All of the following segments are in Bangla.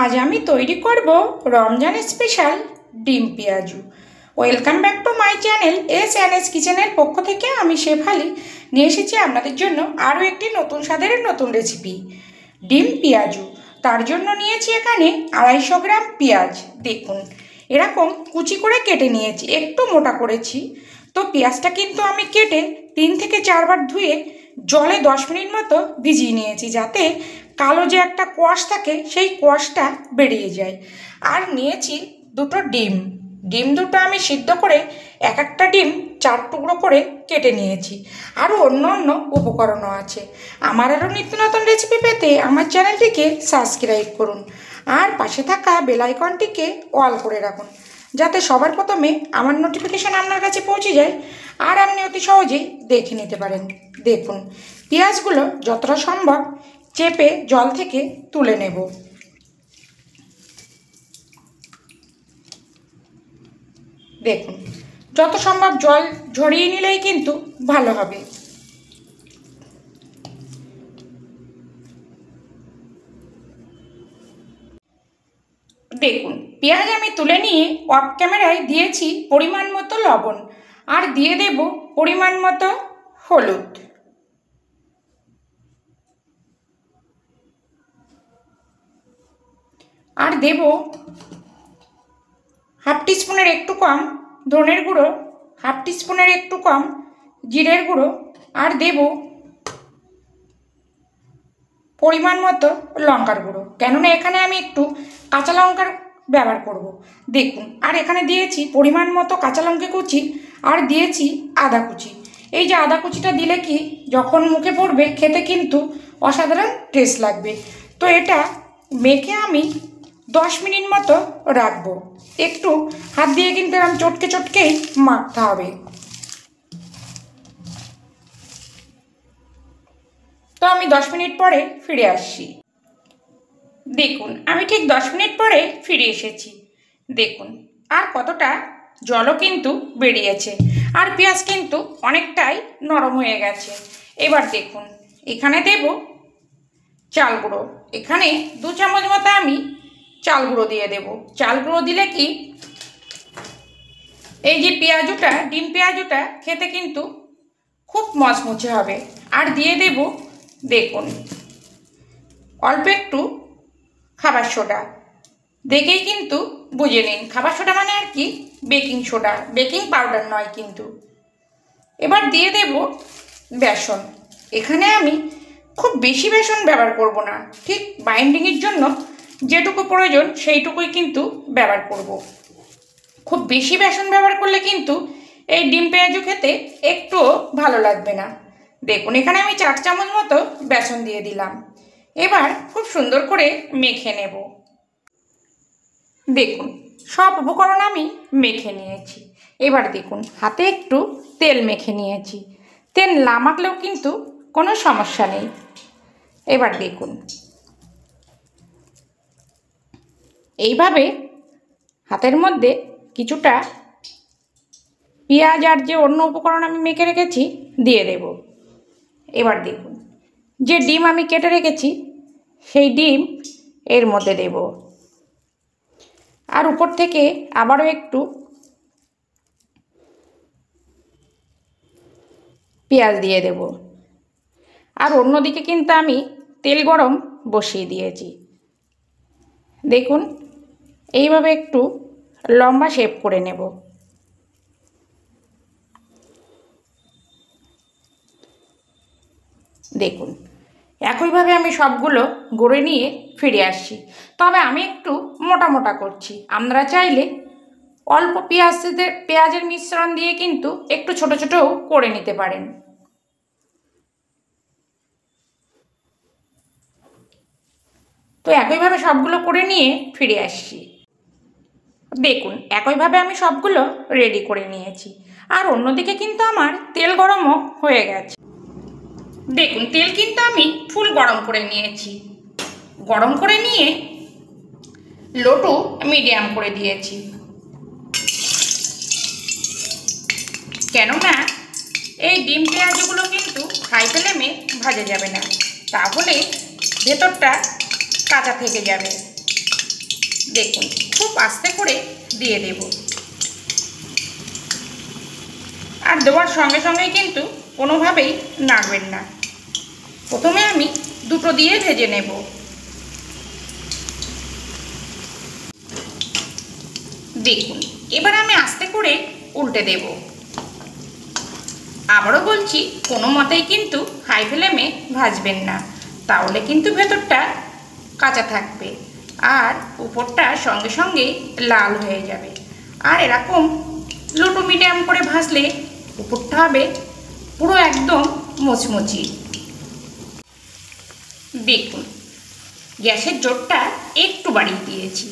আজ আমি তৈরি করব রমজান স্পেশাল ডিম পেঁয়াজু। Welcome back to my channel S কিচেনের পক্ষ থেকে আমি শেফালি নিয়ে এসেছি আপনাদের জন্য আরও একটি নতুন স্বাদের নতুন রেসিপি, ডিম পেঁয়াজু। তার জন্য নিয়েছি এখানে 250 গ্রাম পেঁয়াজ। দেখুন এরকম কুচি করে কেটে নিয়েছি, একটু মোটা করেছি। তো পেঁয়াজটা কিন্তু আমি কেটে 3 থেকে 4 বার ধুয়ে জলে 10 মিনিট মতো ভিজিয়ে নিয়েছি, যাতে কালো যে একটা কোয়াশ থাকে সেই কোয়াশটা বেরিয়ে যায়। আর নিয়েছি দুটো ডিম। ডিম দুটো আমি সিদ্ধ করে এক একটা ডিম 4 টুকরো করে কেটে নিয়েছি। আরও অন্য অন্য উপকরণও আছে। আমার আরও নিত্য নতুন রেসিপি পেতে আমার চ্যানেলটিকে সাবস্ক্রাইব করুন আর পাশে থাকা বেল আইকনটিকে অল করে রাখুন, যাতে সবার প্রথমে আমার নোটিফিকেশান আপনার কাছে পৌঁছে যায় আর আপনি অতি সহজেই দেখে নিতে পারেন। দেখুন পেঁয়াজগুলো যতটা সম্ভব চেপে জল থেকে তুলে নেব। দেখুন যত সম্ভব জল ঝরিয়ে নিলেই কিন্তু ভালো হবে। দেখুন পেঁয়াজ আমি তুলে নিয়ে অফ ক্যামেরায় দিয়েছি পরিমাণ মতো লবণ, আর দিয়ে দেব পরিমাণ মতো হলুদ। আর দেব হাফ টিস্পুনের একটু কম ধনের গুঁড়ো, হাফ টিস্পুনের একটু কম জিরের গুঁড়ো, আর দেব পরিমাণ মতো লঙ্কার গুঁড়ো, কেননা এখানে আমি একটু কাঁচা লঙ্কার ব্যবহার করব। দেখুন আর এখানে দিয়েছি পরিমাণ মতো কাঁচা লঙ্কা কুচি, আর দিয়েছি আদা কুচি। এই যে আদা কুচিটা দিলে কি যখন মুখে পড়বে খেতে কিন্তু অসাধারণ টেস্ট লাগবে। তো এটা মেখে আমি 10 মিনিট মতো রাখবো। একটু হাত দিয়ে কিন্তু এরকম চটকে চটকেই মাখতে হবে। তো আমি 10 মিনিট পরে ফিরে আসছি। দেখুন আমি ঠিক 10 মিনিট পরে ফিরে এসেছি। দেখুন আর কতটা জলও কিন্তু বেরিয়েছে, আর পেঁয়াজ কিন্তু অনেকটাই নরম হয়ে গেছে। এবার দেখুন এখানে দেব চাল গুঁড়ো। এখানে 2 চামচ মতো আমি চাল গুঁড়ো দিয়ে দেব। চাল গুঁড়ো দিলে কি এই যে পেঁয়াজুটা, ডিম পেঁয়াজুটা খেতে কিন্তু খুব মচমচে হবে। আর দিয়ে দেব দেখুন অল্প একটু খাবার সোডা। দেখেই কিন্তু বুঝে নিন খাবার সোডা মানে আর কি বেকিং সোডা, বেকিং পাউডার নয় কিন্তু। এবার দিয়ে দেব বেসন। এখানে আমি খুব বেশি বেসন ব্যবহার করব না, ঠিক বাইন্ডিংয়ের জন্য যেটুকু প্রয়োজন সেইটুকুই কিন্তু ব্যবহার করব। খুব বেশি বেসন ব্যবহার করলে কিন্তু এই ডিম পেঁয়াজু খেতে একটুও ভালো লাগবে না। দেখুন এখানে আমি 4 চামচ মতো বেসন দিয়ে দিলাম। এবার খুব সুন্দর করে মেখে নেব। দেখুন সব উপকরণ আমি মেখে নিয়েছি। এবার দেখুন হাতে একটু তেল মেখে নিয়েছি। তেল না মাখলেও কিন্তু কোনো সমস্যা নেই। এবার দেখুন এইভাবে হাতের মধ্যে কিছুটা পেঁয়াজ আর যে অন্য উপকরণ আমি মেখে রেখেছি দিয়ে দেব। এবার দেখুন যে ডিম আমি কেটে রেখেছি সেই ডিম এর মধ্যে দেব, আর উপর থেকে আবারও একটু পেঁয়াজ দিয়ে দেব। আর অন্যদিকে কিন্তু আমি তেল গরম বসিয়ে দিয়েছি। দেখুন এইভাবে একটু লম্বা শেপ করে নেব। দেখুন একইভাবে আমি সবগুলো গড়ে নিয়ে ফিরে আসছি, তবে আমি একটু মোটা মোটা করছি। আপনারা চাইলে অল্প পেঁয়াজের মিশ্রণ দিয়ে কিন্তু একটু ছোট ছোটও করে নিতে পারেন। তো একইভাবে সবগুলো করে নিয়ে ফিরে আসছি। দেখুন একইভাবে আমি সবগুলো রেডি করে নিয়েছি, আর অন্যদিকে কিন্তু আমার তেল গরমও হয়ে গেছে। দেখুন তেল কিন্তু আমি ফুল গরম করে নিয়েছি। গরম করে নিয়ে লো টু মিডিয়াম করে দিয়েছি, কেননা এই ডিম পেঁয়াজগুলো কিন্তু হাই ফ্লেমে ভাজা যাবে না, তাহলে ভেতরটা কাঁচা থেকে যাবে। দেখুন খুব আস্তে করে দিয়ে দেব। আর দেওয়ার সঙ্গে সঙ্গেই কিন্তু কোনোভাবেই নাড়বেন না। প্রথমে আমি দুটো দিয়ে ভেজে নেব। দেখুন এবার আমি আস্তে করে উল্টে দেব। আবারও বলছি, কোনো মতেই কিন্তু হাই ফ্লেমে ভাজবেন না, তাহলে কিন্তু ভেতরটা কাঁচা থাকবে আর উপরটা সঙ্গে সঙ্গেই লাল হয়ে যাবে। আর এরকম লো টু মিডিয়াম করে ভাজলে উপরটা হবে পুরো একদম মুচমুচি। দেখুন গ্যাসের জোরটা একটু বাড়িয়ে দিয়েছি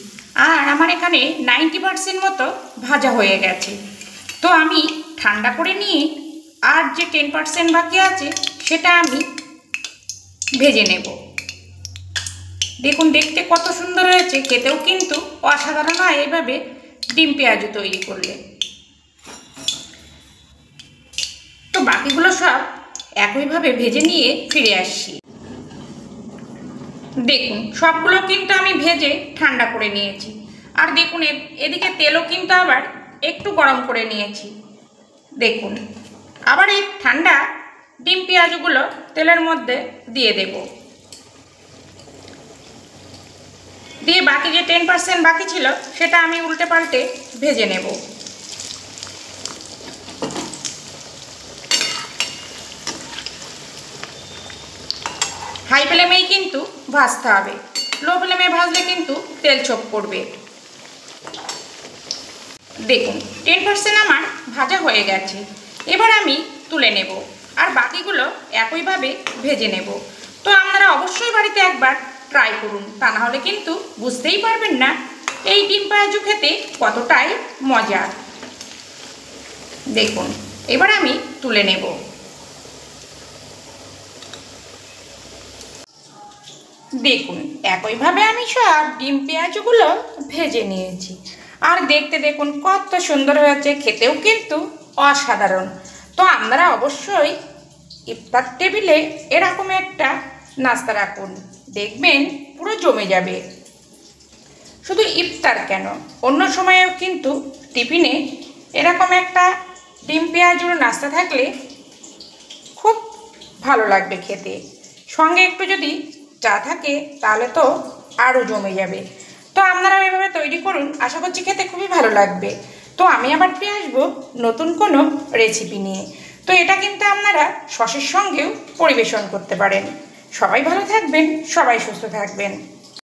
আর আমার এখানে 90% মতো ভাজা হয়ে গেছে। তো আমি ঠান্ডা করে নিয়ে আর যে 10% বাকি আছে সেটা আমি ভেজে নেব। দেখুন দেখতে কত সুন্দর হয়েছে, খেতেও কিন্তু অসাধারণ হয় এইভাবে ডিম পেঁয়াজু তৈরি করলে। তো বাকিগুলো সব একইভাবে ভেজে নিয়ে ফিরে আসছি। দেখুন সবগুলো কিন্তু আমি ভেজে ঠান্ডা করে নিয়েছি। আর দেখুন এদিকে তেলও কিন্তু আবার একটু গরম করে নিয়েছি। দেখুন আবার এই ঠান্ডা ডিম পেঁয়াজগুলো তেলের মধ্যে দিয়ে দেব। দিয়ে বাকি যে 10% বাকি ছিল সেটা আমি উল্টে পাল্টে ভেজে নেব। হাই ফ্লেমেই কিন্তু ভাজতে হবে, লো ফ্লেমে ভাজলে কিন্তু তেল ছোপ করবে। দেখুন 10% আমার ভাজা হয়ে গেছে, এবার আমি তুলে নেব আর বাকিগুলো একইভাবে ভেজে নেব। তো আপনারা অবশ্যই বাড়িতে একবার ট্রাই করুন, তা না হলে কিন্তু বুঝতেই পারবেন না এই ডিম পেঁয়াজু খেতে কতটাই মজা। দেখুন এবার আমি তুলে নেব। দেখুন একইভাবে আমি সব ডিম পেঁয়াজগুলো ভেজে নিয়েছি আর দেখতে দেখুন কত সুন্দর হয়েছে, খেতেও কিন্তু অসাধারণ। তো আপনারা অবশ্যই ইফতার টেবিলে এরকম একটা নাস্তা রাখুন, দেখবেন পুরো জমে যাবে। শুধু ইফতার কেন, অন্য সময়েও কিন্তু টিফিনে এরকম একটা ডিম পেঁয়াজুর নাস্তা থাকলে খুব ভালো লাগবে খেতে। সঙ্গে একটু যদি চা থাকে তাহলে তো আরও জমে যাবে। তো আপনারাও এভাবে তৈরি করুন, আশা করছি খেতে খুবই ভালো লাগবে। তো আমি আবার ফিরে আসবো নতুন কোনো রেসিপি নিয়ে। তো এটা কিন্তু আপনারা সসের সঙ্গেও পরিবেশন করতে পারেন। সবাই ভালো থাকবেন, সবাই সুস্থ থাকবেন।